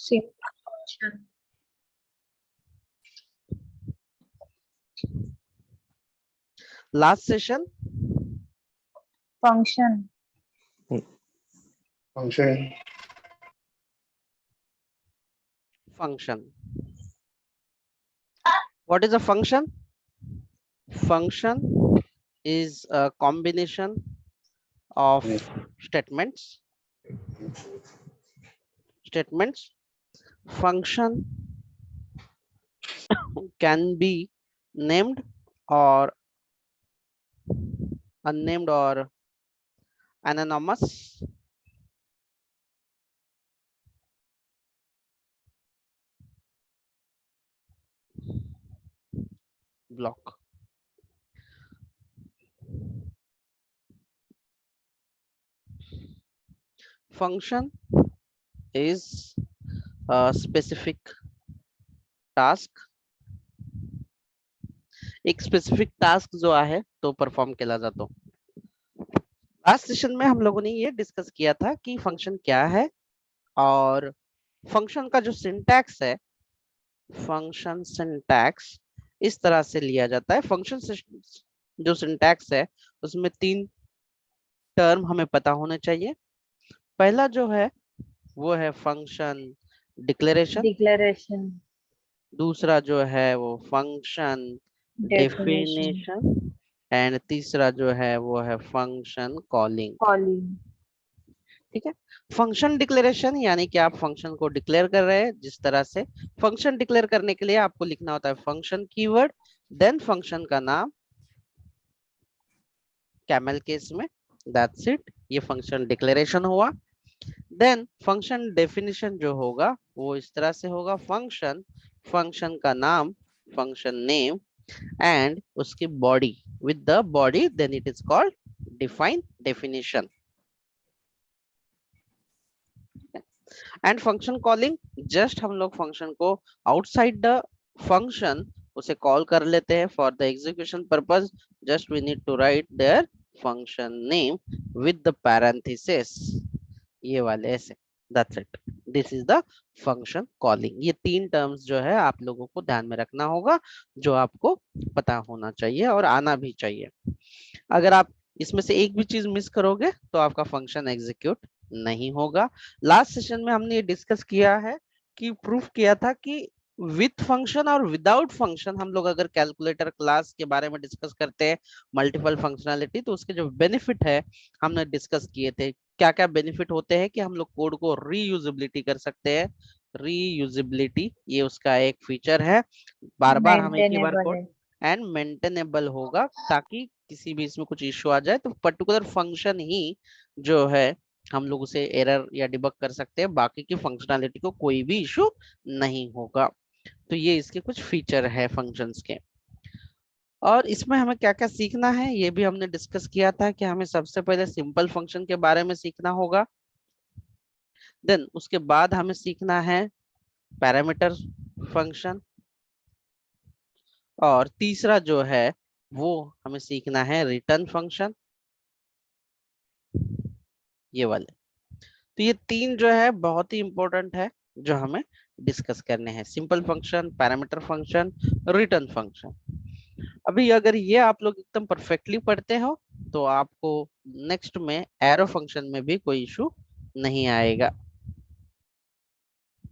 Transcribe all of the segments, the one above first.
simple function, Last session, function, function, function. What is a function? Function is a combination of statements. Function can be named or unnamed or anonymous. Block. Function is a specific task. एक specific task जो है तो perform किया जाता है। Last session में हम लोगों ने ये डिस्कस किया था कि फंक्शन क्या है और फंक्शन का जो सिंटैक्स है, फंक्शन सिंटैक्स इस तरह से लिया जाता है। फंक्शन जो सिंटैक्स है उसमें 3 टर्म हमें पता होने चाहिए। पहला जो है वो है फंक्शन डिक्लेरेशन, declaration, दूसरा जो है वो फंक्शन definition, डेफिनेशन एंड तीसरा जो है वो है फंक्शन कॉलिंग। calling, ठीक है। फंक्शन डिक्लेरेशन यानी कि आप फंक्शन को डिक्लेयर कर रहे हैं। जिस तरह से फंक्शन डिक्लेयर करने के लिए आपको लिखना होता है फंक्शन कीवर्ड, देन फंक्शन का नाम कैमल केस में, दैट्स इट, ये फंक्शन डिक्लेरेशन हुआ। देन फंक्शन डेफिनेशन जो होगा वो इस तरह से होगा, फंक्शन, फंक्शन का नाम, फंक्शन नेम एंड उसकी body, with the body then it is called define definition. And function calling, just हम लोग फंक्शन को आउटसाइड द फंक्शन उसे कॉल कर लेते हैं for the execution purpose. Just we need to write their function name with the parenthesis, ये वाले ऐसे, that's it, this is the function calling. ये 3 टर्म्स जो है आप लोगों को ध्यान में रखना होगा, जो आपको पता होना चाहिए और आना भी चाहिए। अगर आप इसमें से एक भी चीज मिस करोगे तो आपका फंक्शन एग्जीक्यूट नहीं होगा। लास्ट सेशन में हमने ये डिस्कस किया है कि प्रूफ किया था कि विथ फंक्शन और विदाउट फंक्शन हम लोग अगर कैलकुलेटर क्लास के बारे में डिस्कस करते हैं मल्टीपल फंक्शनैलिटी, तो उसके जो बेनिफिट है हमने डिस्कस किए थे। क्या क्या बेनिफिट होते हैं कि हम लोग कोड को रीयूजेबिलिटी कर सकते हैं। रीयूजेबिलिटी ये उसका एक फीचर है, बार बार हम एक ही बार maintainable कोड, है, एंड मेंटेनेबल होगा, ताकि किसी भी इसमें कुछ इश्यू आ जाए तो पर्टिकुलर फंक्शन ही जो है हम लोग उसे एरर या डिबग कर सकते हैं, बाकी की फंक्शनैलिटी को कोई भी इश्यू नहीं होगा। तो ये इसके कुछ फीचर है फंक्शंस के। और इसमें हमें क्या क्या सीखना है ये भी हमने डिस्कस किया था कि हमें सबसे पहले सिंपल फंक्शन के बारे में सीखना होगा, देन उसके बाद हमें सीखना है पैरामीटर फंक्शन, और तीसरा जो है वो हमें सीखना है रिटर्न फंक्शन, ये वाले। तो ये 3 जो है बहुत ही इंपॉर्टेंट है जो हमें डिस्कस करने हैं, simple function, parameter function, return function. अभी अगर ये आप लोग एकदम परफेक्टली पढ़ते हो तो आपको नेक्स्ट में एरो फंक्शन में भी कोई इशू नहीं आएगा,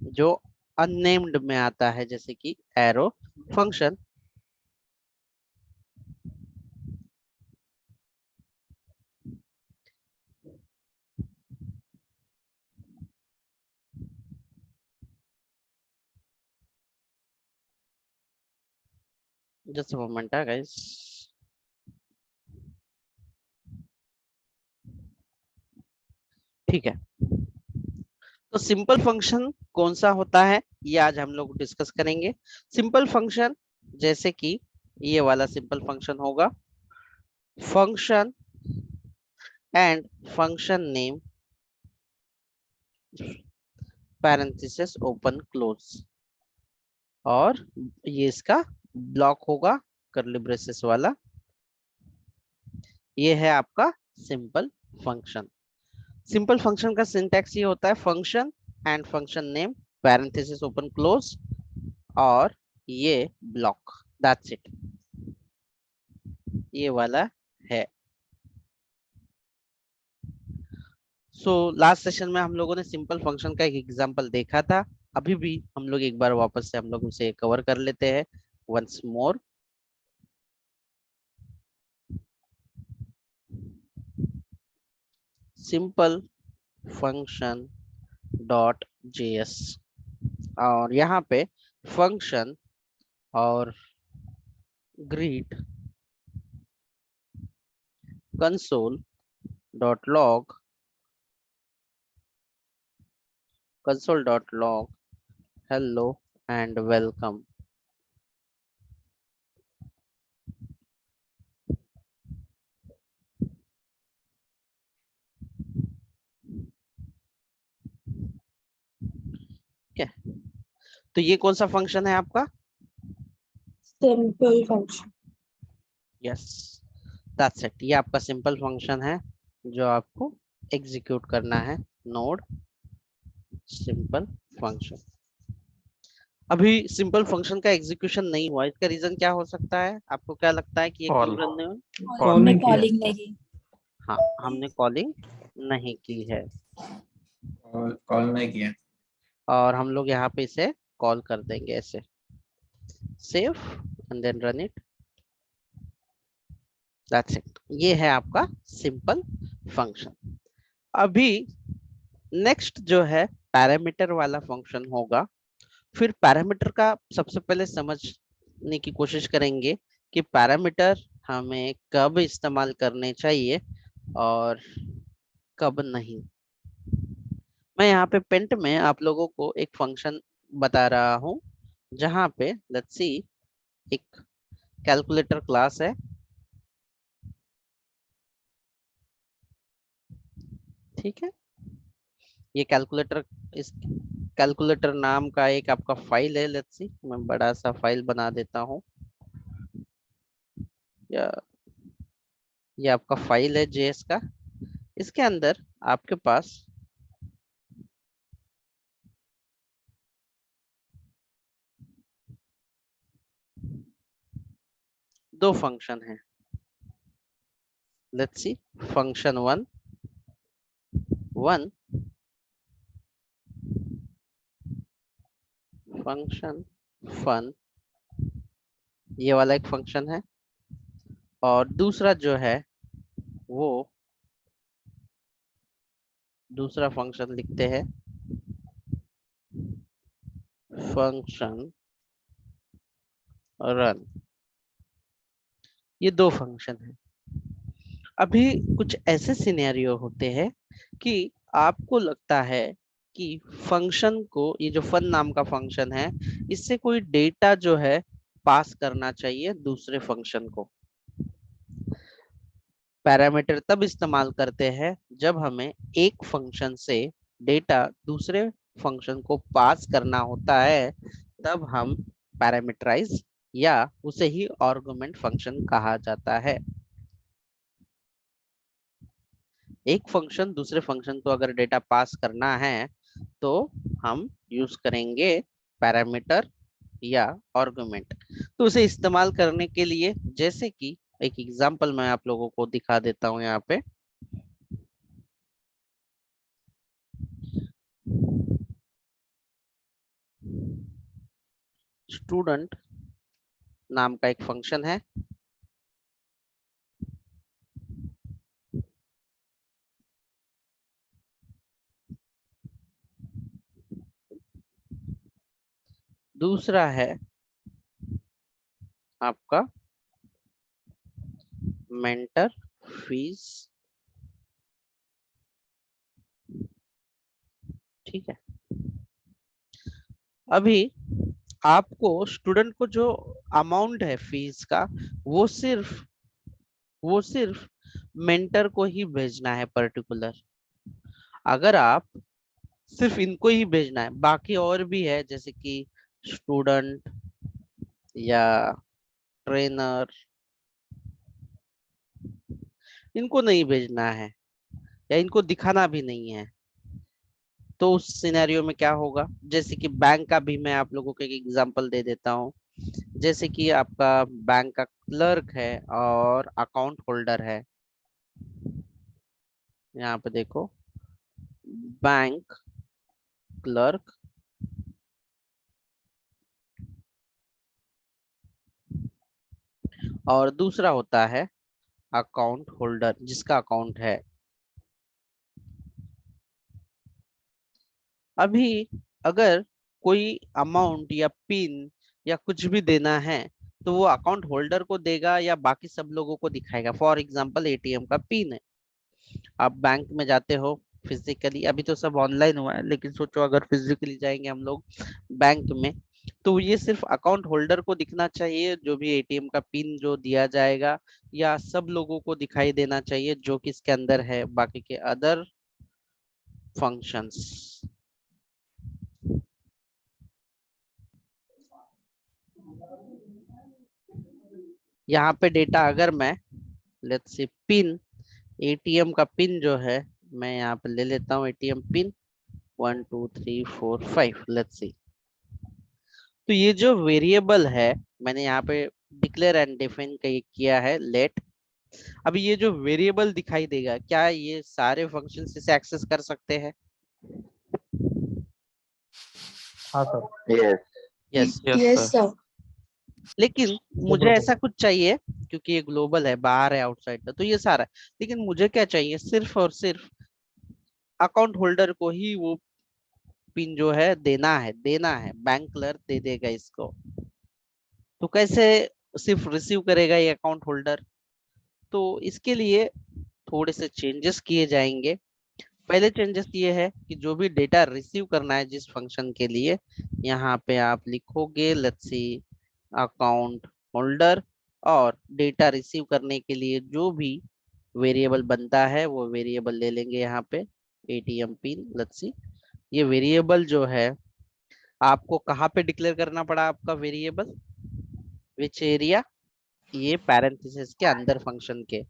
जो अननेम्ड में आता है, जैसे कि arrow function. Just a moment guys. ठीक है, तो सिंपल फंक्शन कौन सा होता है ये आज हम लोग डिस्कस करेंगे। सिंपल फंक्शन जैसे कि ये वाला सिंपल फंक्शन होगा, function and function name parenthesis open close, और ये इसका ब्लॉक होगा कर्ली ब्रेसेस वाला। ये है आपका सिंपल फंक्शन। सिंपल फंक्शन का सिंटैक्स ये होता है, function and function name parenthesis open close और ये ब्लॉक, दैट्स इट, ये वाला है। सो लास्ट सेशन में हम लोगों ने सिंपल फंक्शन का एक एग्जांपल देखा था। अभी भी हम लोग एक बार वापस से हम लोग उसे कवर कर लेते हैं once more. Simple function dot JS, और यहाँ पे फंक्शन और greet console dot log, console.log hello and welcome। ठीक है, तो ये कौन सा फंक्शन है आपका? Simple function. Yes, that's it, ये आपका सिंपल फंक्शन है जो आपको एग्जीक्यूट करना है। Node simple function. अभी सिंपल फंक्शन का एग्जीक्यूशन नहीं हुआ, इसका रीजन क्या हो सकता है? आपको क्या लगता है कि ये क्यों कॉल रन नहीं हुआ? कॉल हमने नहीं किया। कॉलिंग नहीं की। हाँ, हमने कॉलिंग नहीं की है कॉल नहीं किया। और हम लोग यहाँ पे इसे कॉल कर देंगे ऐसे, save and then run it, that's it. ये है आपका सिंपल फंक्शन। अभी नेक्स्ट जो है पैरामीटर वाला फंक्शन होगा। फिर पैरामीटर का सबसे पहले समझने की कोशिश करेंगे कि पैरामीटर हमें कब इस्तेमाल करने चाहिए और कब नहीं। मैं यहाँ पे पेंट में आप लोगों को एक फंक्शन बता रहा हूँ जहाँ पे लेट्स सी एक कैलकुलेटर क्लास है, ठीक है। ये कैलकुलेटर, इस कैलकुलेटर नाम का एक आपका फाइल है, लेट्स सी मैं बड़ा सा फाइल बना देता हूँ, या ये आपका फाइल है जेएस का। इसके अंदर आपके पास दो फंक्शन है, let's see function one function fun, ये वाला एक फंक्शन है। और दूसरा जो है वो दूसरा फंक्शन लिखते हैं फंक्शन रन। ये दो फंक्शन है। अभी कुछ ऐसे सिनेरियो होते हैं कि आपको लगता है कि फंक्शन को, ये जो फन नाम का फंक्शन है, इससे कोई डेटा जो है पास करना चाहिए दूसरे फंक्शन को। पैरामीटर तब इस्तेमाल करते हैं जब हमें एक फंक्शन से डेटा दूसरे फंक्शन को पास करना होता है, तब हम पैरामीटराइज या उसे ही आर्गुमेंट फंक्शन कहा जाता है। एक फंक्शन दूसरे फंक्शन को अगर डेटा पास करना है तो हम यूज करेंगे पैरामीटर या आर्गुमेंट। तो उसे इस्तेमाल करने के लिए, जैसे कि एक एग्जांपल मैं आप लोगों को दिखा देता हूं यहाँ पे। स्टूडेंट नाम का एक फंक्शन है, दूसरा है आपका मेंटर फीस, ठीक है। अभी आपको स्टूडेंट को जो अमाउंट है फीस का, वो सिर्फ वो सिर्फ मेंटर को ही भेजना है पर्टिकुलर। अगर आप सिर्फ इनको ही भेजना है, बाकी और भी है जैसे कि स्टूडेंट या ट्रेनर, इनको नहीं भेजना है या इनको दिखाना भी नहीं है। तो उस सिनेरियो में क्या होगा, जैसे कि बैंक का भी मैं आप लोगों को एक एग्जांपल दे देता हूँ। जैसे कि आपका बैंक का क्लर्क है और अकाउंट होल्डर है। यहाँ पे देखो, बैंक क्लर्क और दूसरा होता है अकाउंट होल्डर जिसका अकाउंट है। अभी अगर कोई अमाउंट या पिन या कुछ भी देना है तो वो अकाउंट होल्डर को देगा या बाकी सब लोगों को दिखाएगा। फॉर एग्जांपल एटीएम का पिन है, आप बैंक में जाते हो फिजिकली, अभी तो सब ऑनलाइन हुआ है, लेकिन सोचो अगर फिजिकली जाएंगे हम लोग बैंक में, तो ये सिर्फ अकाउंट होल्डर को दिखना चाहिए जो भी एटीएम का पिन जो दिया जाएगा, या सब लोगों को दिखाई देना चाहिए जो कि इसके अंदर है बाकी के अदर फंक्शंस। यहाँ पे डेटा अगर मैं लेट्स से पिन, एटीएम का पिन जो है मैं यहाँ पे ले लेता हूँ एटीएम पिन 12345 लेट्स सी। तो ये जो वेरिएबल है मैंने यहाँ पे डिक्लेयर एंड डिफाइन किया है लेट। अभी ये जो वेरिएबल दिखाई देगा, क्या ये सारे फंक्शन इसे एक्सेस कर सकते हैं? हाँ sir. Yes. Yes. Yes, sir. लेकिन मुझे ऐसा कुछ चाहिए, क्योंकि ये ग्लोबल है, बाहर है, आउटसाइड का, तो ये सारा है। लेकिन मुझे क्या चाहिए, सिर्फ और सिर्फ अकाउंट होल्डर को ही वो पिन जो है देना है, बैंक क्लर्क दे देगा इसको। तो कैसे सिर्फ रिसीव करेगा ये अकाउंट होल्डर? तो इसके लिए थोड़े से चेंजेस किए जाएंगे। पहले चेंजेस ये है कि जो भी डेटा रिसीव करना है जिस फंक्शन के लिए, यहाँ पे आप लिखोगे लेट्स सी अकाउंट होल्डर, और डेटा रिसीव करने के लिए जो भी वेरिएबल बनता है वो वेरिएबल ले लेंगे यहाँ पे एटीएम पिन लेट्स सी। ये वेरिएबल जो है आपको कहाँ पे डिक्लेयर करना पड़ा, आपका वेरिएबल विच एरिया, ये पैरेंथेसिस के अंदर फंक्शन के,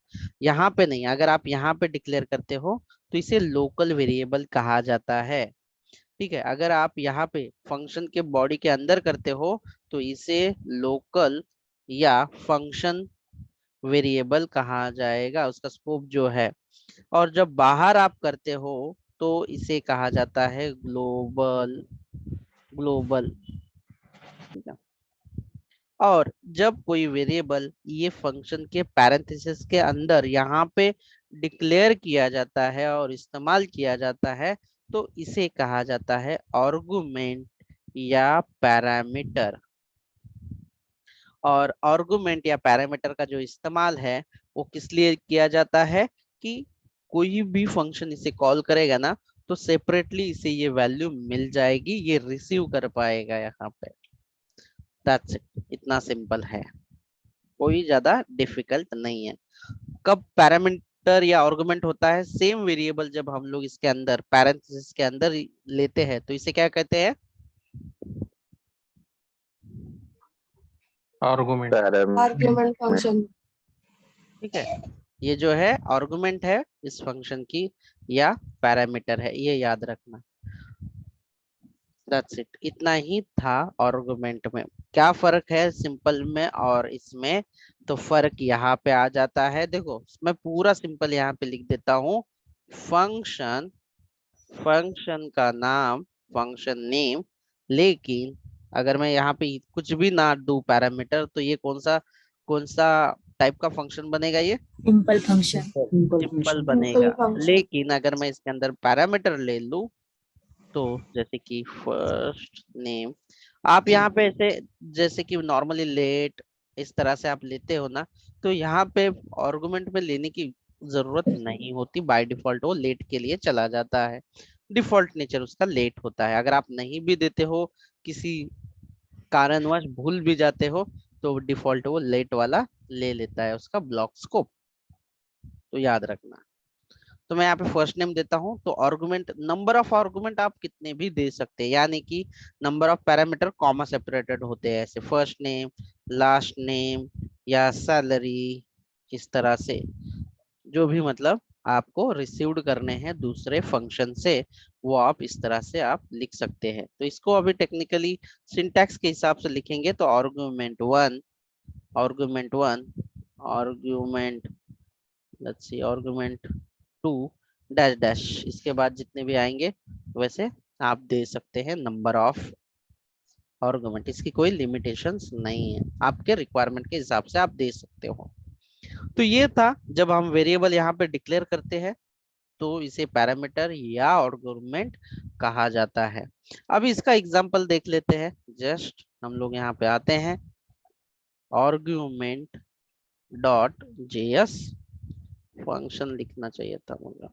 यहाँ पे नहीं। अगर आप यहाँ पे डिक्लेयर करते हो तो इसे लोकल वेरिएबल कहा जाता है। ठीक है, अगर आप यहाँ पे फंक्शन के बॉडी के अंदर करते हो तो इसे लोकल या फंक्शन वेरिएबल कहा जाएगा, उसका स्कोप जो है। और जब बाहर आप करते हो तो इसे कहा जाता है ग्लोबल। ग्लोबल, ठीक है। और जब कोई वेरिएबल ये फंक्शन के पैरेंथेसिस के अंदर यहाँ पे डिक्लेयर किया जाता है और इस्तेमाल किया जाता है तो इसे कहा जाता है आर्गुमेंट या पैरामीटर। और आर्गुमेंट या पैरामीटर का जो इस्तेमाल है वो किस लिए किया जाता है कि कोई भी फंक्शन इसे कॉल करेगा ना तो सेपरेटली इसे ये वैल्यू मिल जाएगी, ये रिसीव कर पाएगा यहाँ पे। दैट्स इट, इतना सिंपल है, कोई ज्यादा डिफिकल्ट नहीं है। कब पैरामीटर या आर्गुमेंट होता है, सेम वेरिएबल जब हम लोग इसके अंदर पैरेंथेसिस के अंदर लेते हैं तो इसे क्या कहते हैं? आर्गुमेंट। Argument function. ठीक है, ये जो है आर्गुमेंट है इस फंक्शन की या पैरामीटर है, ये याद रखना। दैट्स इट, इतना ही था आर्गुमेंट में। क्या फर्क है सिंपल में और इसमें? तो फर्क यहाँ पे आ जाता है, देखो मैं पूरा सिंपल यहाँ पे लिख देता हूँ। फंक्शन, फंक्शन का नाम, फंक्शन नेम, लेकिन अगर मैं यहाँ पे कुछ भी ना दूं पैरामीटर तो ये कौन सा टाइप का फंक्शन बनेगा? ये Simple function. सिंपल बनेगा। Simple function. लेकिन अगर मैं इसके अंदर पैरामीटर ले लूं तो जैसे कि फर्स्ट नेम, आप यहाँ पे ऐसे जैसे कि नॉर्मली लेट इस तरह से आप लेते हो ना, तो यहाँ पे आर्गुमेंट में लेने की जरूरत नहीं होती, बाय डिफॉल्ट वो लेट के लिए चला जाता है। डिफॉल्ट नेचर उसका लेट होता है। अगर आप नहीं भी देते हो, किसी कारणवश भूल भी जाते हो, तो डिफॉल्ट वो लेट वाला ले लेता है उसका ब्लॉक स्कोप, तो याद रखना। तो मैं यहाँ पे फर्स्ट नेम देता हूँ, तो आर्गुमेंट, नंबर ऑफ आर्गुमेंट आप कितने भी दे सकते हैं, यानी कि number of parameter comma separated होते हैं, ऐसे फर्स्ट नेम, लास्ट नेम या सैलरी, इस तरह से जो भी मतलब आपको रिसीव्ड करने हैं दूसरे फंक्शन से, वो आप इस तरह से आप लिख सकते हैं। तो इसको अभी टेक्निकली सिंटैक्स के हिसाब से लिखेंगे तो argument one, argument one, argument, let's see argument two, dash dash, इसके बाद जितने भी आएंगे वैसे आप दे सकते हैं नंबर ऑफ आर्गुमेंट। इसकी कोई लिमिटेशंस नहीं है, आपके रिक्वायरमेंट के हिसाब से आप दे सकते हो। तो ये था, जब हम वेरिएबल यहाँ पे डिक्लेयर करते हैं तो इसे पैरामीटर या आर्गुमेंट कहा जाता है। अब इसका एग्जांपल देख लेते हैं। जस्ट हम लोग यहाँ पे आते हैं, आर्गुमेंट डॉट जेएस, फंक्शन लिखना चाहिए था मुझे,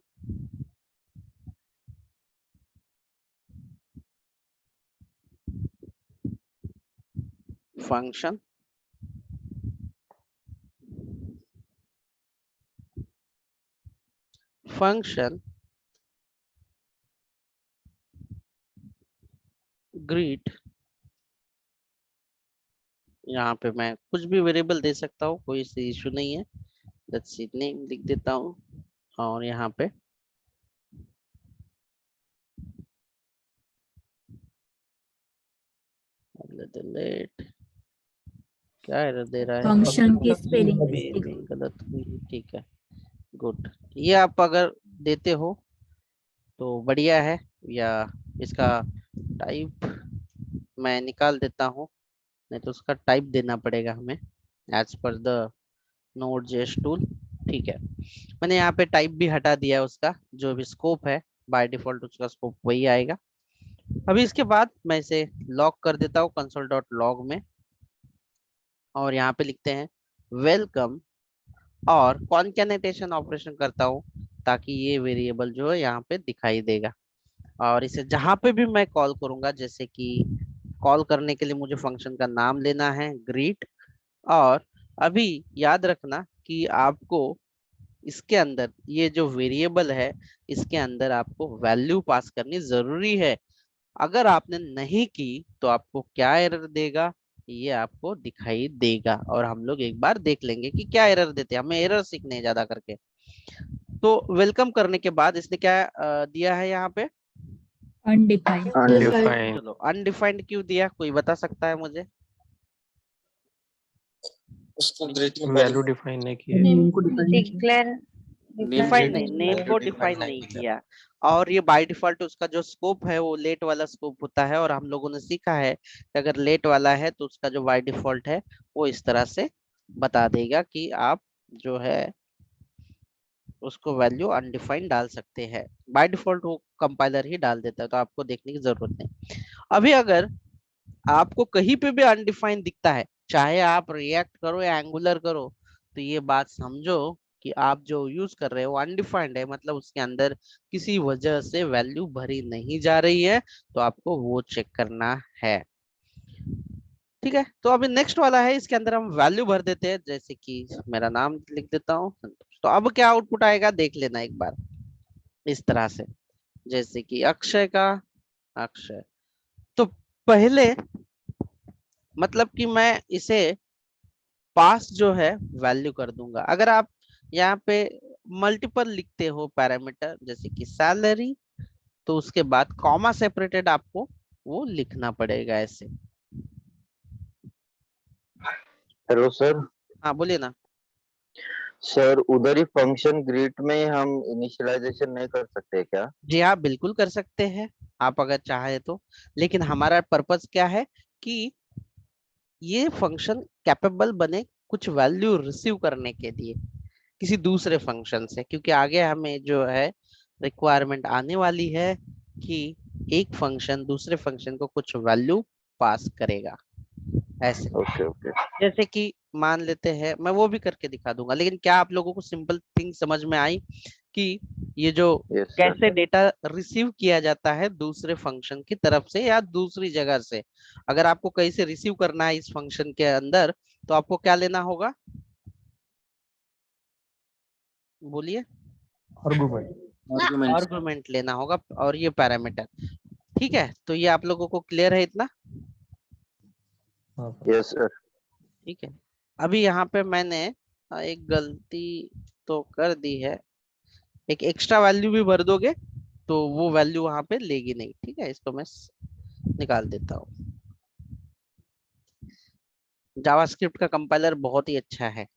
फंक्शन फंक्शन ग्रीट, यहाँ पे मैं कुछ भी वेरिएबल दे सकता हूँ, कोई इशू नहीं है। लेट्स सी नेम लिख देता हूँ, और यहाँ पे लेट, क्या एरर दे रहा है, फंक्शन की स्पेलिंग मिस्टेक। स्पेलिंग गलत हुई है, ठीक है, गुड। ये आप अगर देते हो तो बढ़िया है। या इसका टाइप मैं निकाल देता हूँ, नहीं तो उसका टाइप देना पड़ेगा हमें as per the Node.js tool. ठीक है, मैंने यहाँ पे टाइप भी हटा दिया है उसका, जो भी स्कोप है बाय डिफॉल्ट उसका स्कोप वही आएगा। अभी इसके बाद मैं इसे लॉग कर देता हूँ console.log में, और यहाँ पे लिखते हैं वेलकम, और कॉन्कैटिनेशन ऑपरेशन करता हूँ ताकि ये वेरिएबल जो है यहाँ पे दिखाई देगा। और इसे जहां पे भी मैं कॉल करूंगा, जैसे कि कॉल करने के लिए मुझे फंक्शन का नाम लेना है ग्रीट, और अभी याद रखना कि आपको इसके अंदर ये जो वेरिएबल है इसके अंदर आपको वैल्यू पास करनी जरूरी है। अगर आपने नहीं की तो आपको क्या एरर देगा, ये आपको दिखाई देगा, और हम लोग एक बार देख लेंगे कि क्या एरर देते हैं, हमें एरर सीखने हैं ज्यादा करके। तो वेलकम करने के बाद इसने क्या दिया है यहाँ पे, अनडिफाइंड। Undefined. चलो अनडिफाइंड क्यों दिया, कोई बता सकता है मुझे? उसको ग्रेट में वैल्यू डिफाइन नहीं की है। डिक्लेयर डिफाइन नहीं, नेम को Value डिफाइन define नहीं नहीं किया। और ये बाय डिफॉल्ट उसका जो स्कोप है वो लेट वाला स्कोप होता है, और हम लोगों ने सीखा है कि अगर लेट वाला है तो उसका जो बाय डिफॉल्ट है वो इस तरह से बता देगा कि आप जो है उसको वैल्यू अनडिफाइंड डाल सकते हैं। बाय डिफॉल्ट वो कंपाइलर ही डाल देता है, तो आपको देखने की जरूरत नहीं। अभी अगर आपको कहीं पे भी अनडिफाइंड दिखता है, चाहे आप रिएक्ट करो या एंगुलर करो, तो ये बात समझो कि आप जो यूज कर रहे हो अनडिफाइंड है, मतलब उसके अंदर किसी वजह से वैल्यू भरी नहीं जा रही है, तो आपको वो चेक करना है। ठीक है, तो अभी नेक्स्ट वाला है, इसके अंदर हम वैल्यू भर देते हैं, जैसे कि मेरा नाम लिख देता हूँ संतोष। तो अब क्या आउटपुट आएगा देख लेना एक बार, इस तरह से, जैसे कि अक्षय का, अक्षय। तो पहले मतलब कि मैं इसे पास जो है वैल्यू कर दूंगा। अगर आप यहाँ पे मल्टीपल लिखते हो पैरामीटर, जैसे कि सैलरी, तो उसके बाद कॉमा सेपरेटेड आपको वो लिखना पड़ेगा ऐसे। Hello sir. हाँ बोलिए ना। सर उधर ही फंक्शन ग्रीट में हम इनिशियलाइजेशन नहीं कर सकते क्या? जी हाँ, बिल्कुल कर सकते हैं आप अगर चाहे तो, लेकिन हमारा पर्पस क्या है कि ये फंक्शन कैपेबल बने कुछ वैल्यू रिसीव करने के लिए किसी दूसरे फंक्शन से, क्योंकि आगे हमें जो है रिक्वायरमेंट आने वाली है कि एक फंक्शन दूसरे फंक्शन को कुछ वैल्यू पास करेगा ऐसे। Okay okay. जैसे कि मान लेते हैं, मैं वो भी करके दिखा दूंगा, लेकिन क्या आप लोगों को सिंपल थिंग समझ में आई कि ये जो यस सर। कैसे डेटा रिसीव किया जाता है दूसरे फंक्शन की तरफ से या दूसरी जगह से? अगर आपको कहीं से रिसीव करना है इस फंक्शन के अंदर, तो आपको क्या लेना होगा, बोलिए? आर्गुमेंट लेना होगा, और ये पैरामीटर। ठीक है, तो ये आप लोगों को क्लियर है इतना? Yes sir. ठीक है, अभी यहाँ पे मैंने एक गलती तो कर दी है, एक एक्स्ट्रा वैल्यू भी भर दोगे तो वो वैल्यू वहां पे लेगी नहीं। ठीक है, इसको मैं निकाल देता हूँ। जावास्क्रिप्ट का कंपाइलर बहुत ही अच्छा है,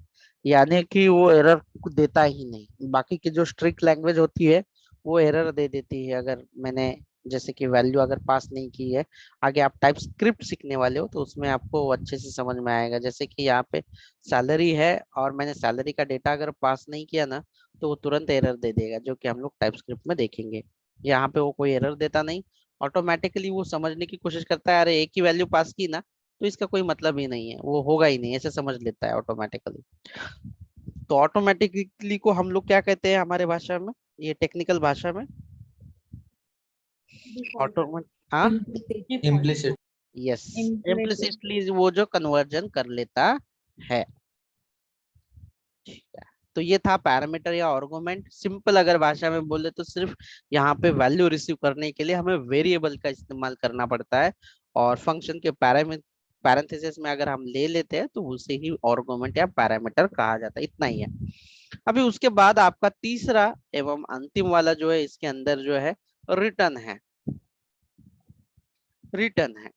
यानी कि वो एरर देता ही नहीं। बाकी की जो स्ट्रिक्ट लैंग्वेज होती है वो एरर दे देती है। अगर मैंने जैसे कि वैल्यू अगर पास नहीं की है, आगे आप टाइप स्क्रिप्ट सीखने वाले हो तो उसमें आपको वो अच्छे से समझ में आएगा। जैसे कि यहाँ पे सैलरी है और मैंने सैलरी का डेटा अगर पास नहीं किया ना, तो वो तुरंत एरर दे देगा, जो कि हम लोग टाइप स्क्रिप्ट में देखेंगे। यहाँ पे वो कोई एरर देता नहीं, ऑटोमेटिकली वो समझने की कोशिश करता है, अरे एक ही वैल्यू पास की ना, तो इसका कोई मतलब ही नहीं है, वो होगा ही नहीं, ऐसे समझ लेता है ऑटोमेटिकली। तो ऑटोमेटिकली को हम लोग क्या कहते हैं हमारे भाषा में, ये टेक्निकल भाषा में ऑटोमेट, हाँ, Implicit. यस, इम्प्लिसिटली वो जो कन्वर्जन कर लेता है। ठीक है, तो ये था पैरामीटर या आर्गुमेंट। सिंपल अगर भाषा में बोले तो सिर्फ यहाँ पे वैल्यू रिसीव करने के लिए हमें वेरिएबल का इस्तेमाल करना पड़ता है, और फंक्शन के पैरेंथेसिस में अगर हम ले लेते हैं तो उसे ही आर्गुमेंट या पैरामीटर कहा जाता है। इतना ही है। अभी उसके बाद आपका तीसरा एवं अंतिम वाला जो है इसके अंदर जो है रिटर्न है। रिटर्न है,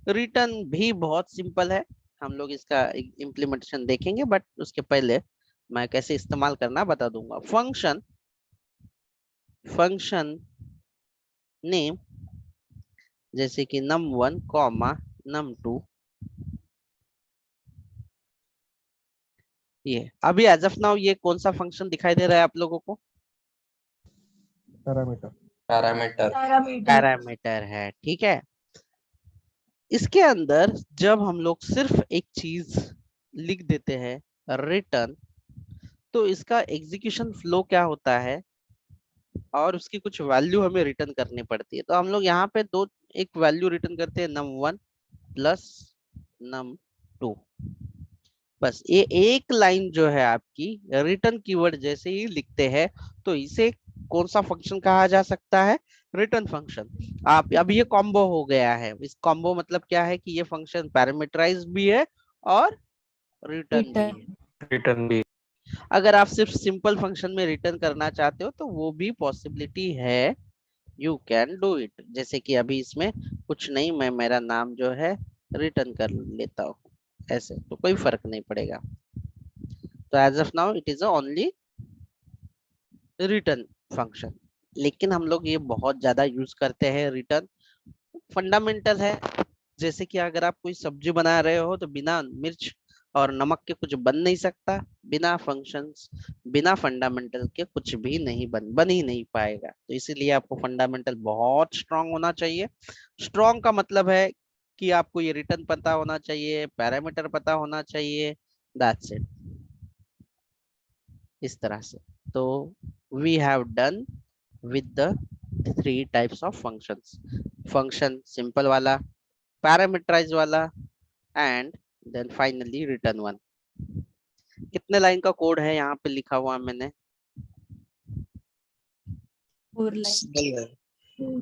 रिटर्न भी बहुत सिंपल है, हम लोग इसका इम्प्लीमेंटेशन देखेंगे, बट उसके पहले मैं कैसे इस्तेमाल करना बता दूंगा। फंक्शन नेम जैसे कि num1 कॉमा num2, ये अभी एज ऑफ नाउ ये कौन सा फंक्शन दिखाई दे रहा है आप लोगों को? Parameter. पैरामीटर है। ठीक है, इसके अंदर जब हम लोग सिर्फ एक चीज लिख देते हैं रिटर्न, तो इसका एग्जीक्यूशन फ्लो क्या होता है और उसकी कुछ वैल्यू हमें रिटर्न करनी पड़ती है। तो हम लोग यहाँ पे दो एक वैल्यू रिटर्न करते हैं, num1 प्लस num2। बस ये एक लाइन जो है आपकी रिटर्न कीवर्ड जैसे ही लिखते हैं तो इसे कौन सा फंक्शन कहा जा सकता है? Return function. आप अब ये कॉम्बो हो गया है। इस कॉम्बो मतलब क्या है कि ये फंक्शन पैरामीटराइज भी है और रिटर्न भी है। Return B. अगर आप सिर्फ सिंपल फंक्शन में रिटर्न करना चाहते हो तो वो भी पॉसिबिलिटी है, यू कैन डू इट। जैसे कि अभी इसमें कुछ नहीं, मैं मेरा नाम जो है रिटर्न कर लेता हूँ ऐसे, तो कोई फर्क नहीं पड़ेगा। तो as of now it is only return function, लेकिन हम लोग ये बहुत ज्यादा यूज करते हैं रिटर्न। फंडामेंटल है, जैसे कि अगर आप कोई सब्जी बना रहे हो तो बिना मिर्च और नमक के कुछ बन नहीं सकता, बिना फंक्शंस बिना फंडामेंटल के कुछ भी नहीं बन ही नहीं पाएगा। तो इसीलिए आपको फंडामेंटल बहुत स्ट्रांग होना चाहिए। स्ट्रांग का मतलब है कि आपको ये रिटर्न पता होना चाहिए, पैरामीटर पता होना चाहिए, दैट्स इट। इस तरह से तो we have done with the three types of functions: function simple वाला, parameterize वाला, and then finally return one। कितने लाइन का कोड है यहाँ पे लिखा हुआ मैंने? 4 लाइन।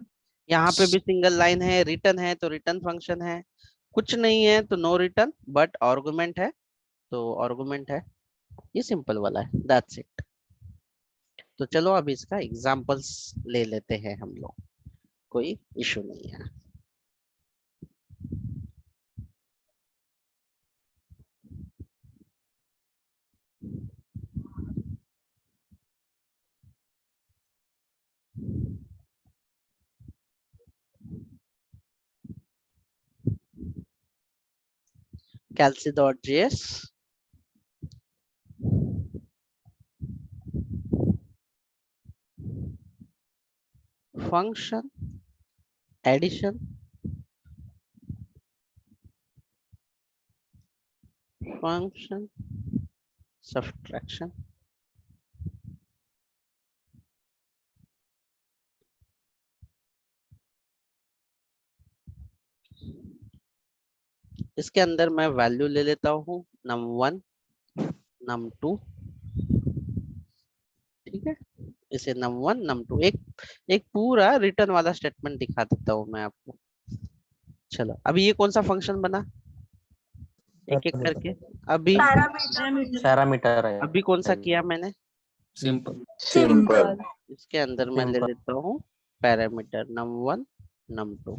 यहाँ पे भी सिंगल लाइन है। रिटर्न है तो रिटर्न फंक्शन है, कुछ नहीं है तो नो रिटर्न, बट आर्गुमेंट है तो आर्गुमेंट है। ये सिंपल वाला है, दैट्स इट। तो चलो अब इसका एग्जांपल्स ले लेते हैं हम लोग, कोई इशू नहीं है। calc.js, function addition, function subtraction, इसके अंदर मैं वैल्यू ले लेता हूँ num1 num2। ठीक है, इसे num1 num2 एक पूरा रिटर्न वाला स्टेटमेंट दिखा देता हूँ मैं आपको। चलो अभी ये कौन सा फंक्शन बना, एक एक करके। अभी पैरामीटर है। अभी कौन सा किया मैंने? Simple. सिंपल। इसके अंदर मैं ले लेता हूँ पैरामीटर num1 num2,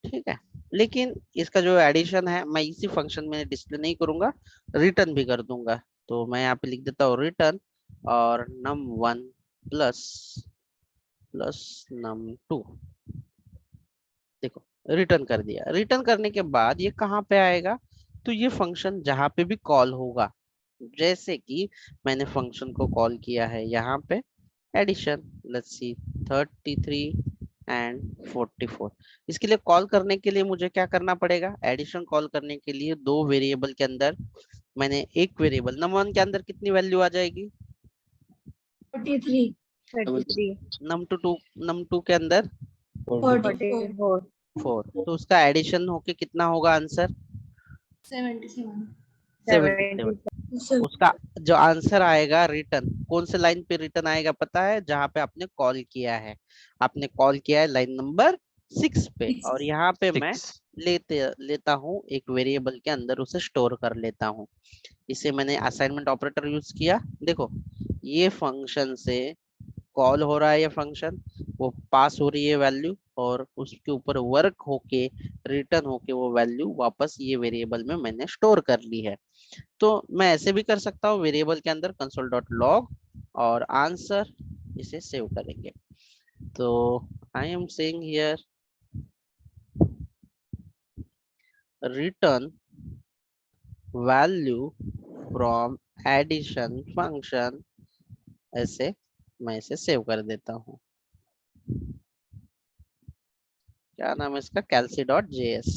ठीक है। लेकिन इसका जो एडिशन है मैं इसी फंक्शन में डिस्प्ले नहीं करूंगा, रिटर्न भी कर दूंगा। तो मैं यहाँ पे लिख देता हूँ रिटर्न और num1 प्लस प्लस num2, देखो रिटर्न कर दिया। रिटर्न करने के बाद ये कहाँ पे आएगा, तो ये फंक्शन जहाँ पे भी कॉल होगा, जैसे कि मैंने फंक्शन को कॉल किया है यहाँ पे एडिशन, लेट्स सी 33 एंड 44। इसके लिए कॉल करने के लिए मुझे क्या करना पड़ेगा, एडिशन कॉल करने के लिए दो वेरिएबल के अंदर मैंने एक वेरिएबल num1 के अंदर कितनी वैल्यू आ जाएगी, 33 num2 के अंदर 44 4, तो उसका एडिशन होके कितना होगा आंसर 77। उसका जो आंसर आएगा रिटर्न, कौन से लाइन पे रिटर्न आएगा पता है, जहां पे आपने कॉल किया है। आपने कॉल किया है लाइन नंबर 6 पे, और यहाँ पे मैं लेता हूँ एक वेरिएबल के अंदर उसे स्टोर कर लेता हूँ। इसे मैंने असाइनमेंट ऑपरेटर यूज किया। देखो ये फंक्शन से कॉल हो रहा है, ये फंक्शन वो पास हो रही है वैल्यू, और उसके ऊपर वर्क होके रिटर्न होके वो वैल्यू वापस ये वेरिएबल में मैंने स्टोर कर ली है। तो मैं ऐसे भी कर सकता हूँ, वेरिएबल के अंदर console.log और आंसर इसे सेव करेंगे। तो I am saying here return value from addition function, ऐसे मैं इसे सेव कर देता हूँ। क्या नाम है इसका, calc.js,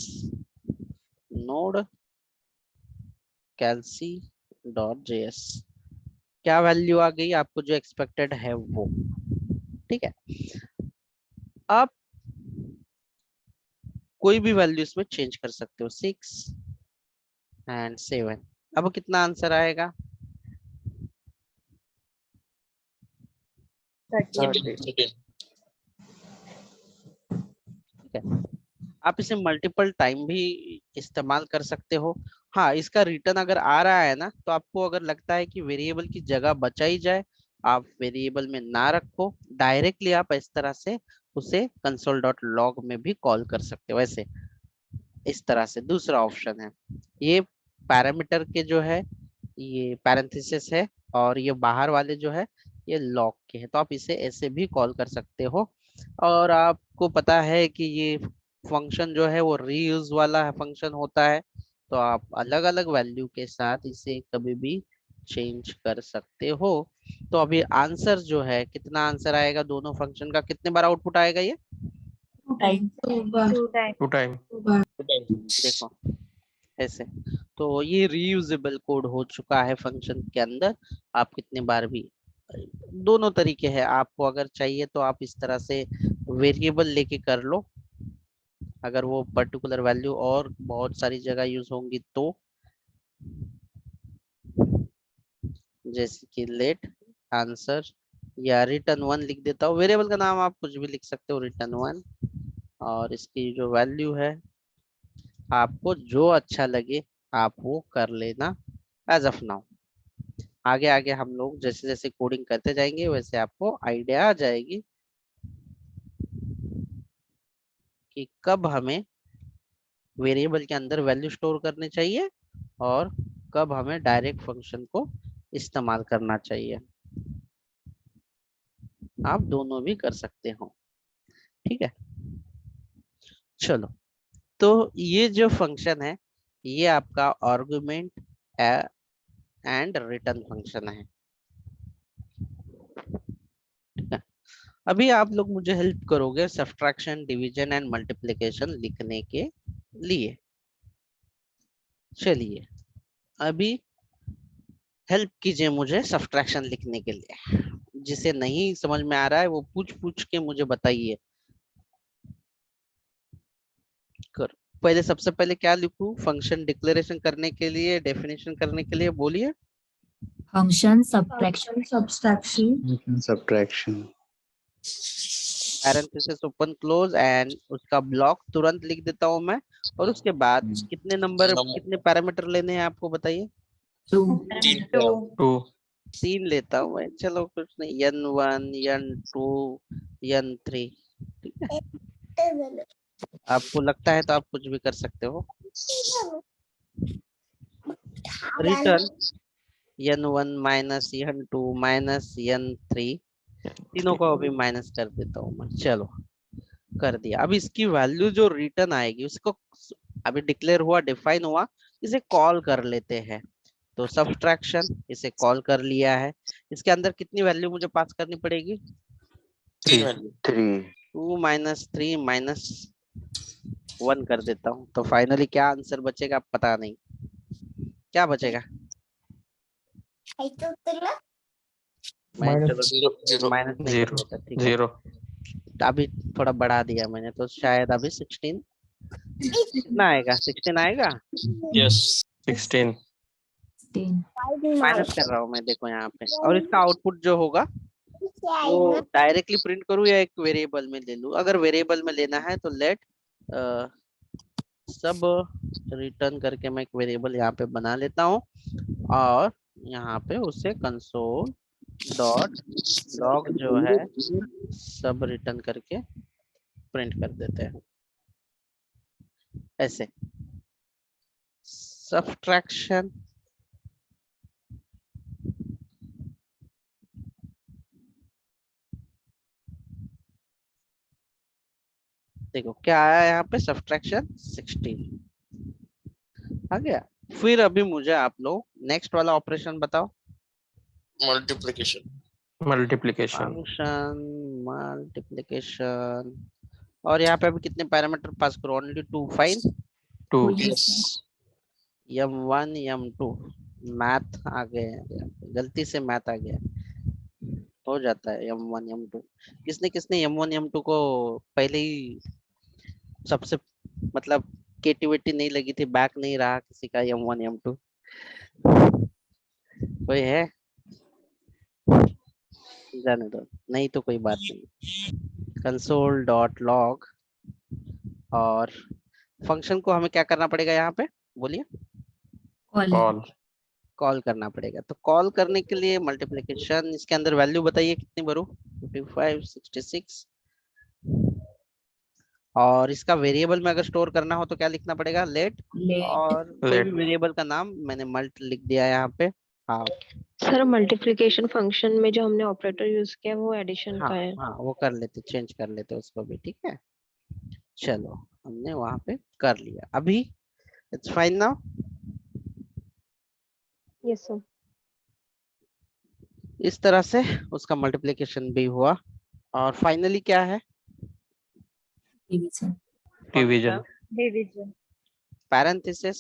नोड calc.js। क्या वैल्यू आ गई आपको जो एक्सपेक्टेड है वो, ठीक है। आप कोई भी वैल्यू इसमें चेंज कर सकते हो, 6 एंड 7। अब कितना आंसर आएगा, 30. ठीक है। आप इसे मल्टीपल टाइम भी इस्तेमाल कर सकते हो। हाँ, इसका रिटर्न अगर आ रहा है ना, तो आपको अगर लगता है कि वेरिएबल की जगह बचाई जाए, आप वेरिएबल में ना रखो, डायरेक्टली आप इस तरह से उसे console.log में भी कॉल कर सकते हो। वैसे इस तरह से दूसरा ऑप्शन है, ये पैरामीटर के जो है ये पैरेंथेसिस है, और ये बाहर वाले जो है ये लॉग के है, तो आप इसे ऐसे भी कॉल कर सकते हो। और आपको पता है कि ये फंक्शन जो है वो रीयूज वाला फंक्शन होता है, तो आप अलग अलग वैल्यू के साथ इसे कभी भी चेंज कर सकते हो। तो अभी आंसर जो है, कितना आंसर आएगा दोनों फंक्शन का, कितने बार आउटपुट आएगा ये, 2 2 time. देखो ऐसे। तो ये रीयूजेबल कोड हो चुका है फंक्शन के अंदर, आप कितने बार भी, दोनों तरीके हैं। आपको अगर चाहिए तो आप इस तरह से वेरिएबल लेके कर लो, अगर वो पर्टिकुलर वैल्यू और बहुत सारी जगह यूज होंगी तो, जैसे कि लेट आंसर या return1 लिख देता हूँ। वेरिएबल का नाम आप कुछ भी लिख सकते हो, return1, और इसकी जो वैल्यू है आपको जो अच्छा लगे आप वो कर लेना एज ऑफ नाउ। आगे आगे हम लोग जैसे जैसे कोडिंग करते जाएंगे वैसे आपको आइडिया आ जाएगी कि कब हमें वेरिएबल के अंदर वैल्यू स्टोर करनी चाहिए और कब हमें डायरेक्ट फंक्शन को इस्तेमाल करना चाहिए। आप दोनों भी कर सकते हो, ठीक है। चलो, तो ये जो फंक्शन है ये आपका आर्गुमेंट एंड रिटर्न फंक्शन है, ठीक है। अभी आप लोग मुझे हेल्प करोगे सब्ट्रैक्शन, डिवीजन एंड मल्टीप्लिकेशन लिखने के लिए। चलिए अभी हेल्प कीजिए मुझे सब्ट्रैक्शन लिखने के लिए। जिसे नहीं समझ में आ रहा है वो पूछ पूछ के मुझे बताइए। कर पहले सबसे पहले क्या लिखूं, फंक्शन डिक्लेरेशन करने के लिए, डेफिनेशन करने के लिए बोलिए। Function subtraction subtraction parenthesis open close and उसका ब्लॉक तुरंत लिख देता हूं मैं। और उसके बाद कितने नंबर, कितने पैरामीटर लेने हैं आपको बताइए। 2 2. 3 लेता हूँ मैं, चलो कुछ नहीं, n1 n2 n3, ठीक है। आपको लगता है तो आप कुछ भी कर सकते हो। Return n1 minus n2 minus n3, तीनों को अभी माइनस कर देता हूँ मैं, चलो कर दिया। अब इसकी वैल्यू जो रिटर्न आएगी उसको अभी डिक्लेयर हुआ, डिफाइन हुआ, इसे कॉल कर लेते हैं। तो सब्ट्रैक्शन, इसे कॉल कर लिया है। इसके अंदर कितनी वैल्यू मुझे पास करनी पड़ेगी? 3 value. 3 2 माइनस 3 माइनस 1 कर देता हूँ। तो फाइनली क्या आंसर बचेगा पता नहीं, क्या बचेगा? मैं चलो 0 माइनस नहीं कर लेता, ठीक है। 0 अभी थोड़ा बढ़ा दिया मैंने, तो शायद अभी 16 कितना आएगा? 16 आएगा। yes 16 माइनस कर रहा हूँ मैं, देखो यहाँ पे। और इसका आउटपुट जो होगा वो डायरेक्टली प्रिंट करूँ या एक वेरिएबल में ले लूँ? अगर वेरिएबल में लेना है तो लेट सब रिटर्न करके मैं एक वेरिएबल यहाँ पे बना लेता हूँ, और यहाँ पे उसे कंसोल डॉट लॉग जो है सब रिटर्न करके प्रिंट कर देते हैं ऐसे। सब्ट्रैक्शन, देखो क्या आया यहाँ पे, सब्ट्रैक्शन 16 आ गया। फिर अभी मुझे आप लोग नेक्स्ट वाला ऑपरेशन बताओ। multiplication मल्टीप्लिकेशन फंक्शन मल्टीप्लिकेशन, और यहाँ पे अभी कितने पैरामीटर पास करो? Only 2, fine 2 yes m1 m2। Math आ गए हैं, गलती से मैथ आ गया, हो जाता है m1 m2। किसने m1 m2 को पहले ही सबसे मतलब क्रिएटिविटी नहीं लगी थी, बैक नहीं रहा किसी का m1 m2? कोई है? जाने दो, नहीं तो कोई बात नहीं। कंसोल डॉट लॉग, और फंक्शन को हमें क्या करना पड़ेगा यहाँ पे, बोलिए? कॉल कॉल करना पड़ेगा। तो कॉल करने के लिए मल्टीप्लिकेशन, इसके अंदर वैल्यू बताइए कितनी भरूं? 55 66। और इसका वेरिएबल में अगर स्टोर करना हो तो क्या लिखना पड़ेगा? लेट, और कोई भी Let. वेरिएबल का नाम मैंने मल्ट लिख दिया यहाँ पे। हाँ सर मल्टीप्लिकेशन फंक्शन में जो हमने ऑपरेटर यूज किया वो एडिशन हाँ का है। हाँ, वो कर लेते, चेंज कर लेते उसको भी, ठीक है। चलो हमने वहां पे कर लिया, अभी it's fine now. Yes sir. इस तरह से उसका मल्टीप्लिकेशन भी हुआ, और फाइनली क्या है? Division division division. Parenthesis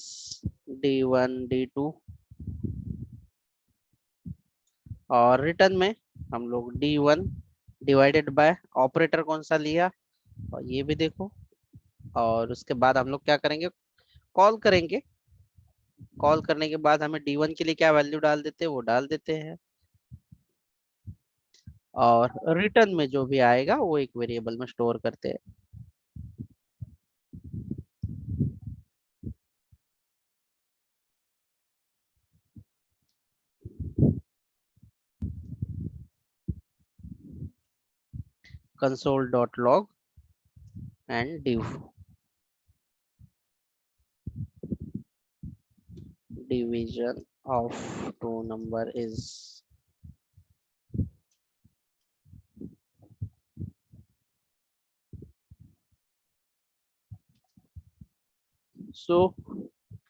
d1 d2, और रिटर्न में हम लोग d1 डिवाइडेड बाय ऑपरेटर कौन सा लिया, और ये भी देखो। और उसके बाद हम लोग क्या करेंगे? कॉल करेंगे। कॉल करने के बाद हमें d1 के लिए क्या वैल्यू डाल देते हैं वो डाल देते हैं, और रिटर्न में जो भी आएगा वो एक वेरिएबल में स्टोर करते हैं। console.log and div, division of two number is so।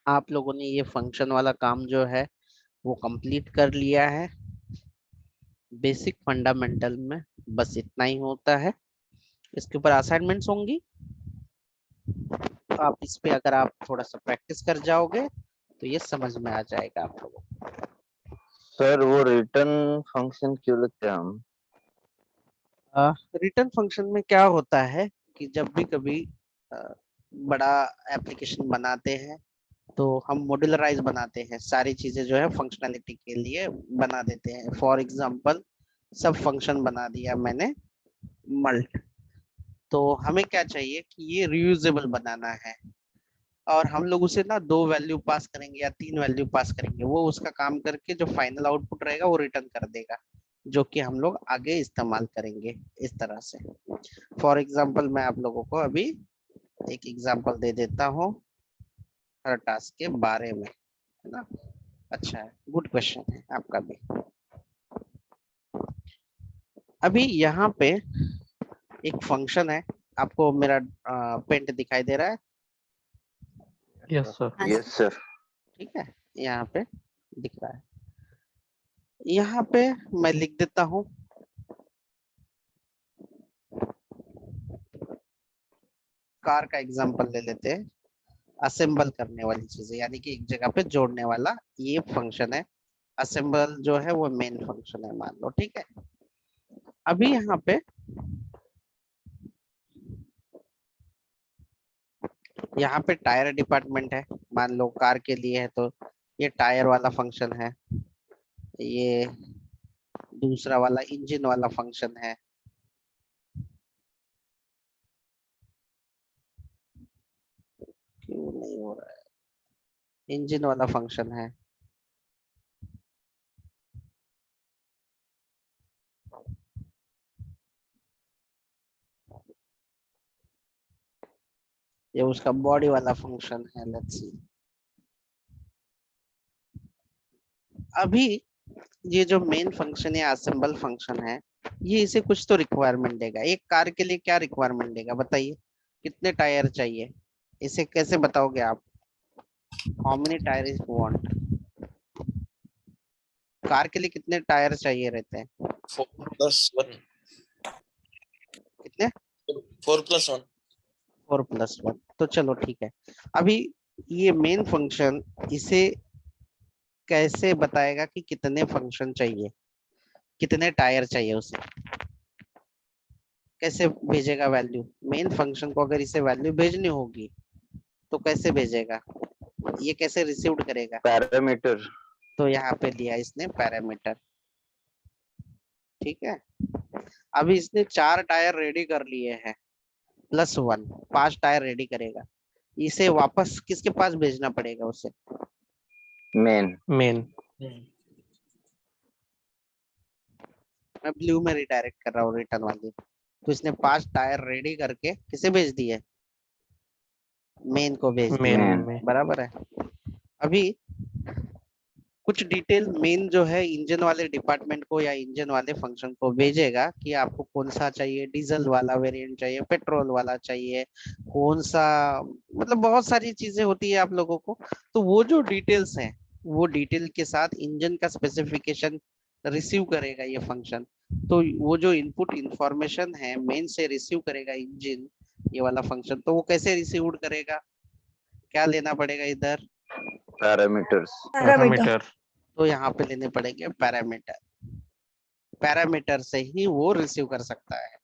आप लोगों ने ये फंक्शन वाला काम जो है वो कंप्लीट कर लिया है। बेसिक फंडामेंटल में बस इतना ही होता है। इसके ऊपर असाइनमेंट्स होंगी, आप इस पे अगर आप थोड़ा सा प्रैक्टिस कर जाओगे तो ये समझ में आ जाएगा आप लोगों को। सर वो रिटर्न फंक्शन क्यों लिखते हैं हम? रिटर्न फंक्शन में क्या होता है कि जब भी कभी बड़ा एप्लीकेशन बनाते हैं तो हम मॉड्यूलराइज बनाते हैं, सारी चीजें जो है फंक्शनैलिटी के लिए बना देते हैं। फॉर एग्जांपल सब फंक्शन बना दिया मैंने मल्ट, तो हमें क्या चाहिए कि ये रियूजेबल बनाना है। और हम लोग उसे ना 2 वैल्यू पास करेंगे या 3 वैल्यू पास करेंगे, वो उसका काम करके जो फाइनल आउटपुट रहेगा वो रिटर्न कर देगा, जो कि हम लोग आगे इस्तेमाल करेंगे इस तरह से। फॉर एग्जाम्पल मैं आप लोगों को अभी एक एग्जाम्पल दे देता हूँ हर टास्क के बारे में, है ना। अच्छा है, गुड क्वेश्चन है आपका भी। अभी यहाँ पे एक फंक्शन है, आपको मेरा पेंट दिखाई दे रहा है? Yes, sir. Yes sir. ठीक है, यहाँ पे दिख रहा है। यहाँ पे मैं लिख देता हूँ कार का एग्जांपल ले लेते हैं। असेंबल करने वाली चीजें, यानी कि एक जगह पे जोड़ने वाला ये फंक्शन है। असेंबल जो है वो मेन फंक्शन है मान लो, ठीक है। अभी यहाँ पे टायर डिपार्टमेंट है, मान लो कार के लिए है, तो ये टायर वाला फंक्शन है, ये दूसरा वाला इंजन वाला फंक्शन है, क्यों नहीं हो रहा है, इंजन वाला फंक्शन है, ये उसका बॉडी वाला फंक्शन है। लेट्स सी, अभी ये जो मेन फंक्शन है असेंबल फंक्शन है, ये इसे कुछ तो रिक्वायरमेंट देगा। एक कार के लिए क्या रिक्वायरमेंट देगा बताइए, कितने टायर चाहिए, इसे कैसे बताओगे आप? How many tyre is want, car के लिए कितने टायर चाहिए रहते हैं? 4+1. कितने? 4+1. 4+1। तो चलो ठीक है, अभी ये मेन फंक्शन इसे कैसे बताएगा कि कितने फंक्शन चाहिए, कितने टायर चाहिए, उसे कैसे भेजेगा वैल्यू? मेन फंक्शन को अगर इसे वैल्यू भेजनी होगी तो कैसे भेजेगा, ये कैसे रिसीव करेगा? पैरामीटर। तो यहाँ पे लिया इसने पैरामीटर, ठीक है। अभी इसने 4 टायर रेडी कर लिए हैं, +1, 5 टायर रेडी करेगा। इसे वापस किसके पास भेजना पड़ेगा उसे? मेन। Main. मैं ब्लू में रिडायरेक्ट कर रहा हूँ रिटर्न वाली। तो इसने 5 टायर रेडी करके किसे भेज दिए? मेन को भेज दिया, Main. Main. बराबर है। अभी कुछ डिटेल मेन जो है इंजन वाले डिपार्टमेंट को या इंजन वाले फंक्शन को भेजेगा कि आपको कौन सा चाहिए, डीजल वाला वेरिएंट चाहिए, पेट्रोल वाला चाहिए, कौन सा, मतलब बहुत सारी चीजें होती है आप लोगों को। तो वो जो डिटेल्स हैं, वो डिटेल के साथ इंजन का स्पेसिफिकेशन रिसीव करेगा ये फंक्शन। तो वो जो इनपुट इंफॉर्मेशन है मेन से रिसीव करेगा इंजन, ये वाला फंक्शन। तो वो कैसे रिसीव करेगा, क्या लेना पड़ेगा इधर? पैरामीटर्स। Parameter. तो यहाँ पे लेने पड़ेंगे पैरामीटर, पैरामीटर से ही वो रिसीव कर सकता है।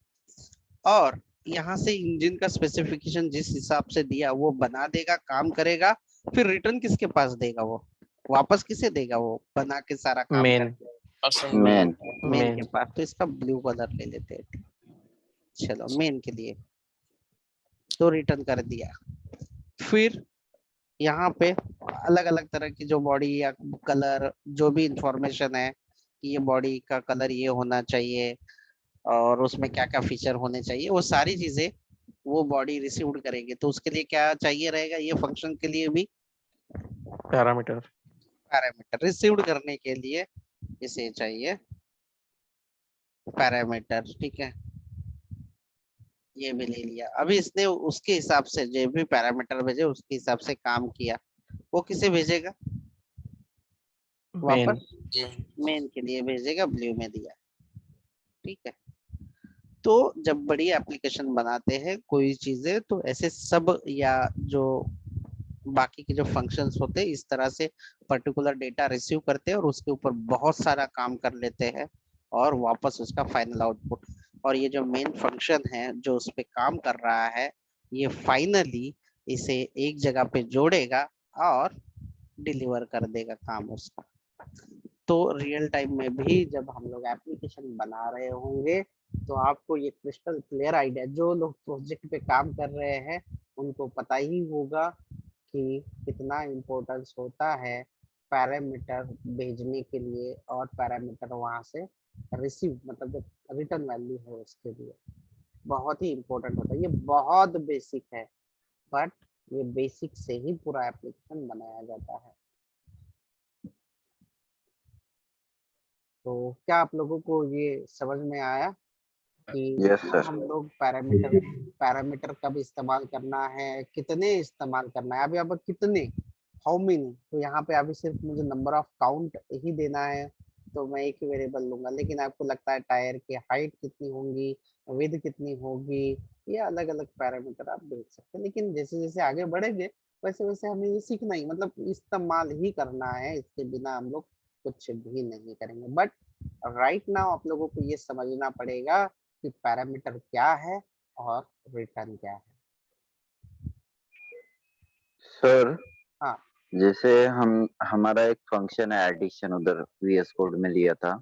और यहाँ से इंजन का स्पेसिफिकेशन जिस हिसाब से दिया वो बना देगा, काम करेगा, फिर रिटर्न किसके पास देगा, वो वापस किसे देगा, वो बना के सारा काम Main. करके Awesome. मेन। मेन के Main. पास। तो इसका ब्लू कलर ले लेते हैं, चलो मेन के लिए, तो रिटर्न कर दिया। फिर यहाँ पे अलग अलग तरह की जो बॉडी या कलर जो भी इंफॉर्मेशन है कि ये बॉडी का कलर ये होना चाहिए और उसमें क्या क्या फीचर होने चाहिए, वो सारी चीजें वो बॉडी रिसीव करेंगे। तो उसके लिए क्या चाहिए रहेगा, ये फंक्शन के लिए भी Parameter. पैरामीटर रिसीव करने के लिए इसे चाहिए पैरामीटर, ठीक है। ये भी ले लिया। अभी इसने उसके हिसाब से जो भी पैरामीटर भेजे उसके हिसाब से काम किया, वो किसे भेजेगा Main. वापस? मेन के लिए भेजेगा, ब्लू में दिया, ठीक है। तो जब बड़ी एप्लीकेशन बनाते हैं कोई चीजें, तो ऐसे सब या जो बाकी के जो फंक्शंस होते हैं इस तरह से पर्टिकुलर डेटा रिसीव करते हैं और उसके ऊपर बहुत सारा काम कर लेते हैं और वापस उसका फाइनल आउटपुट। और ये जो मेन फंक्शन है जो उस पे काम कर रहा है, ये फाइनली इसे एक जगह पे जोड़ेगा और डिलीवर कर देगा काम उसका। तो रियल टाइम में भी जब हम लोग एप्लीकेशन बना रहे होंगे तो आपको ये क्रिस्टल क्लियर आइडिया, जो लोग प्रोजेक्ट पे काम कर रहे हैं उनको पता ही होगा कि कितना इम्पोर्टेंस होता है पैरामीटर भेजने के लिए और पैरामीटर वहां से रिसीव मतलब जो रिटर्न वैल्यू है उसके लिए बहुत ही इम्पोर्टेंट होता है। ये बहुत बेसिक है बट ये बेसिक से ही पूरा एप्लीकेशन बनाया जाता है। तो क्या आप लोगों को ये समझ में आया कि यस सर। हम लोग पैरामीटर कब इस्तेमाल करना है, कितने इस्तेमाल करना है। अभी अब कितने, हाउ मेनी, तो यहाँ पे अभी सिर्फ मुझे नंबर ऑफ काउंट ही देना है तो मैं एक ही वेरिएबल लूंगा। लेकिन आपको लगता है टायर की हाइट कितनी होगी, विड्थ कितनी होगी, ये अलग अलग पैरामीटर आप देख सकते हैं। लेकिन जैसे जैसे आगे बढ़ेंगे वैसे वैसे हमें ये सीखना ही मतलब इस्तेमाल ही करना है, इसके बिना हम लोग कुछ भी नहीं करेंगे। बट राइट नाउ आप लोगों को ये समझना पड़ेगा कि पैरामीटर क्या है और रिटर्न क्या है। सर हाँ। जैसे हम हमारा एक फंक्शन है एडिशन, उधर VS कोड में लिया था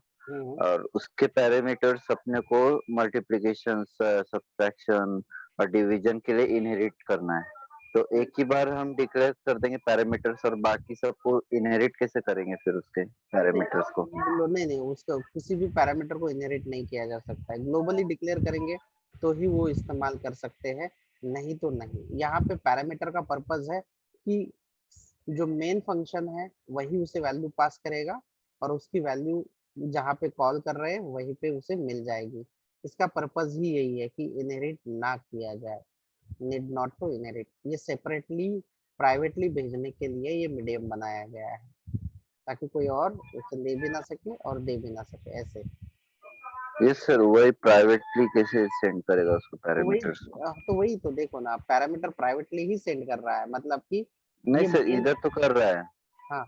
और उसके पैरामीटर्स अपने को मल्टीप्लिकेशन, सब्ट्रैक्शन और डिवीजन के लिए इनहेरिट करना है। तो एक ही बार हम डिक्लेयर कर देंगे पैरामीटर्स और बाकी सबको इनहेरिट कैसे करेंगे फिर उसके पैरामीटर्स को? नहीं उसको किसी भी पैरामीटर को इनहेरिट नहीं किया जा सकता है। ग्लोबली डिक्लेयर करेंगे तो ही वो इस्तेमाल कर सकते हैं, नहीं तो नहीं। यहाँ पे पैरामीटर का पर्पस है कि जो मेन फंक्शन है वही उसे वैल्यू पास करेगा और उसकी वैल्यू जहाँ पे कॉल कर रहे हैं वहीं पे उसे मिल जाएगी। इसका पर्पस ही यही है कि इनहेरिट ना किया जाए, नीड नॉट टू इनहेरिट। ये सेपरेटली प्राइवेटली भेजने के लिए ये मीडियम बनाया गया है ताकि कोई और उसे ले भी ना सके और दे भी ना सके। ऐसे यस सर, वही प्राइवेटली कैसे सेंड करेगा उसको पैरामीटर्स को? तो वही तो देखो ना, पैरामीटर प्राइवेटली ही सेंड कर रहा है मतलब कि नहीं ये सर, इधर तो कर रहा है। हाँ।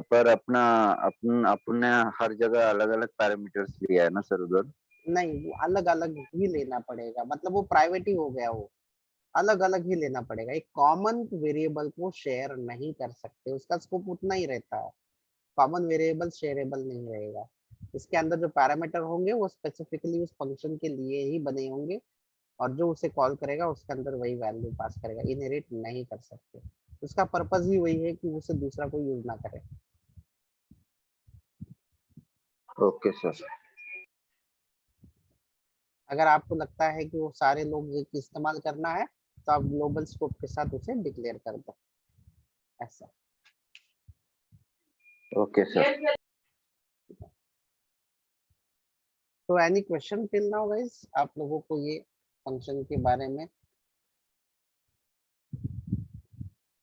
पर अपने हर जगह अलग अलग पैरामीटर्स लिया है ना सर उधर। नहीं वो अलग अलग ही लेना पड़ेगा, मतलब वो प्राइवेट ही हो गया, वो अलग अलग ही लेना पड़ेगा। एक कॉमन वेरिएबल को शेयर नहीं कर सकते, उसका स्कोप उतना ही रहता है। कॉमन वेरिएबल शेयरेबल नहीं रहेगा। इसके अंदर जो पैरामीटर होंगे वो स्पेसिफिकली उस फंक्शन के लिए ही बने होंगे और जो उसे कॉल करेगा उसके अंदर वही वैल्यू पास करेगा, इनहेरिट नहीं कर सकते। उसका पर्पस ही वही है कि उसे दूसरा कोई यूज ना करे। Okay sir. अगर आपको लगता है कि वो सारे लोग इस्तेमाल करना है तो आप ग्लोबल स्कोप के साथ उसे डिक्लेयर कर दो ऐसा। Okay sir. तो any question till now guys, आप लोगों को ये फंक्शन के बारे में